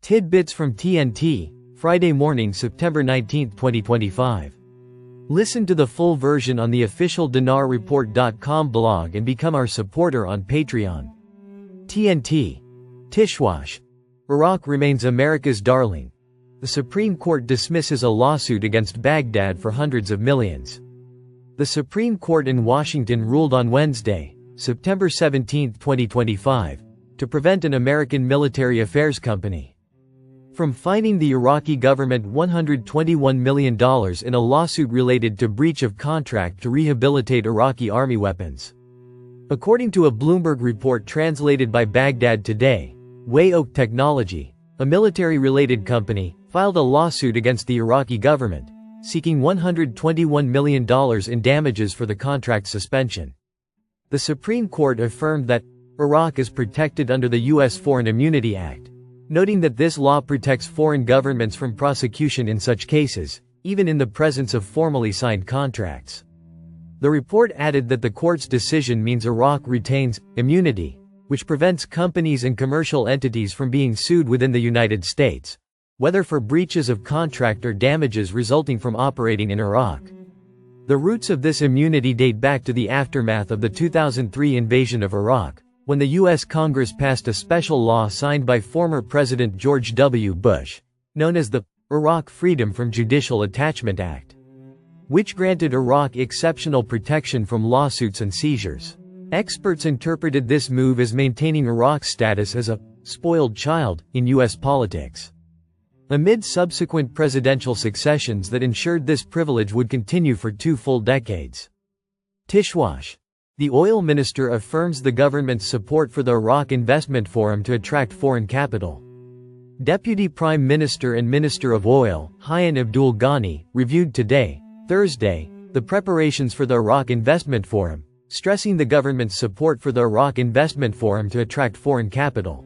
Tidbits from TNT, Friday morning, September 19, 2025. Listen to the full version on the official dinarreport.com blog and become our supporter on Patreon. TNT. Tishwash. Iraq remains America's darling. The Supreme Court dismisses a lawsuit against Baghdad for hundreds of millions. The Supreme Court in Washington ruled on Wednesday, September 17, 2025, to prevent an American military affairs company from fining the Iraqi government $121 million in a lawsuit related to breach of contract to rehabilitate Iraqi army weapons. According to a Bloomberg report translated by Baghdad Today, Way Oak Technology, a military-related company, filed a lawsuit against the Iraqi government, seeking $121 million in damages for the contract suspension. The Supreme Court affirmed that Iraq is protected under the U.S. Foreign Immunity Act, noting that this law protects foreign governments from prosecution in such cases, even in the presence of formally signed contracts. The report added that the court's decision means Iraq retains immunity, which prevents companies and commercial entities from being sued within the United States, whether for breaches of contract or damages resulting from operating in Iraq. The roots of this immunity date back to the aftermath of the 2003 invasion of Iraq, when the U.S. Congress passed a special law signed by former President George W. Bush, known as the Iraq Freedom from Judicial Attachment Act, which granted Iraq exceptional protection from lawsuits and seizures. Experts interpreted this move as maintaining Iraq's status as a spoiled child in U.S. politics, amid subsequent presidential successions that ensured this privilege would continue for 2 full decades. Tishwash. The oil minister affirms the government's support for the Iraq Investment Forum to attract foreign capital. Deputy Prime Minister and Minister of Oil, Hayyan Abdul Ghani, reviewed today, Thursday, the preparations for the Iraq Investment Forum, stressing the government's support for the Iraq Investment Forum to attract foreign capital.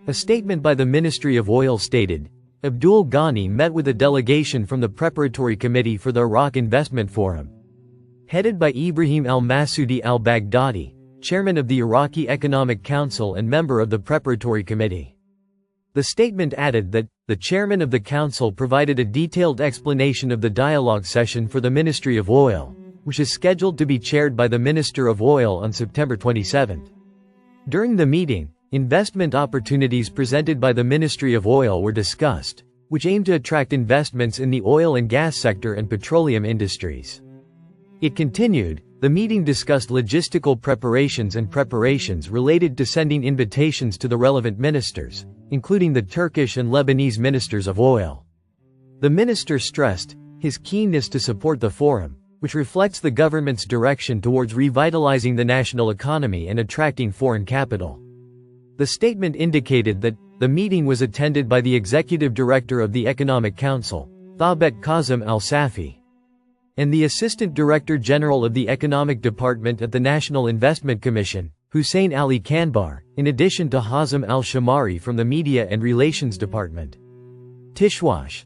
A statement by the Ministry of Oil stated, Abdul Ghani met with a delegation from the Preparatory Committee for the Iraq Investment Forum, headed by Ibrahim al-Masudi al-Baghdadi, chairman of the Iraqi Economic Council and member of the Preparatory Committee. The statement added that, the chairman of the council provided a detailed explanation of the dialogue session for the Ministry of Oil, which is scheduled to be chaired by the Minister of Oil on September 27. During the meeting, investment opportunities presented by the Ministry of Oil were discussed, which aim to attract investments in the oil and gas sector and petroleum industries. It continued, the meeting discussed logistical preparations and preparations related to sending invitations to the relevant ministers, including the Turkish and Lebanese ministers of oil. The minister stressed his keenness to support the forum, which reflects the government's direction towards revitalizing the national economy and attracting foreign capital. The statement indicated that the meeting was attended by the executive director of the Economic Council, Thabet Kazim al-Safi, and the Assistant Director General of the Economic Department at the National Investment Commission, Hussein Ali Kanbar, in addition to Hazem al-Shamari from the Media and Relations Department. Tishwash.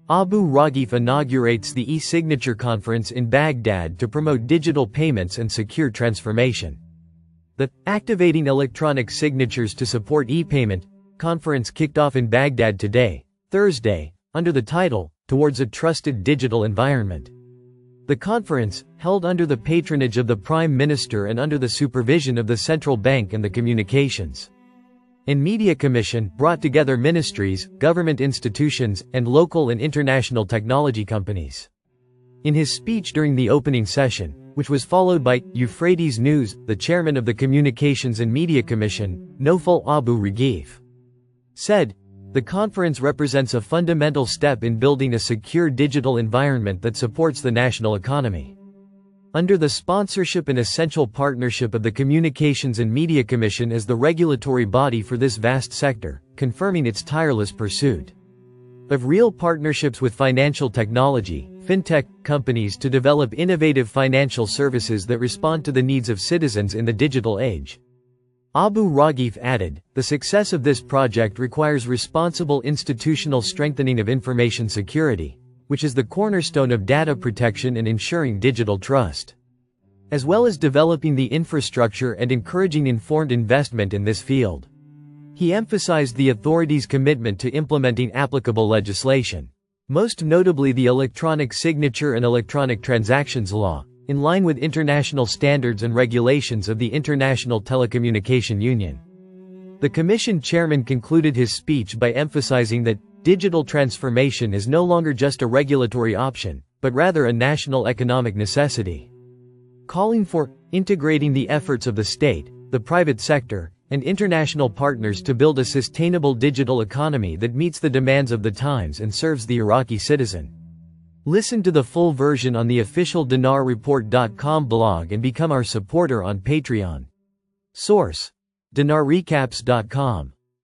Abu Raghif inaugurates the e-signature conference in Baghdad to promote digital payments and secure transformation. The Activating Electronic Signatures to Support E-Payment conference kicked off in Baghdad today, Thursday, under the title, Towards a Trusted Digital Environment. The conference, held under the patronage of the Prime Minister and under the supervision of the Central Bank and the Communications and Media Commission, brought together ministries, government institutions, and local and international technology companies. In his speech during the opening session, which was followed by Euphrates News, the chairman of the Communications and Media Commission, Nofal Abu Raghif, said, the conference represents a fundamental step in building a secure digital environment that supports the national economy. Under the sponsorship and essential partnership of the Communications and Media Commission as the regulatory body for this vast sector, confirming its tireless pursuit of real partnerships with financial technology, fintech companies to develop innovative financial services that respond to the needs of citizens in the digital age. Abu Raghif added, the success of this project requires responsible institutional strengthening of information security, which is the cornerstone of data protection and ensuring digital trust, as well as developing the infrastructure and encouraging informed investment in this field. He emphasized the authorities' commitment to implementing applicable legislation, most notably the Electronic Signature and Electronic Transactions Law, in line with international standards and regulations of the International Telecommunication Union. The Commission chairman concluded his speech by emphasizing that digital transformation is no longer just a regulatory option, but rather a national economic necessity, calling for integrating the efforts of the state, the private sector, and international partners to build a sustainable digital economy that meets the demands of the times and serves the Iraqi citizen. Listen to the full version on the official dinarreport.com blog and become our supporter on Patreon. Source: dinarrecaps.com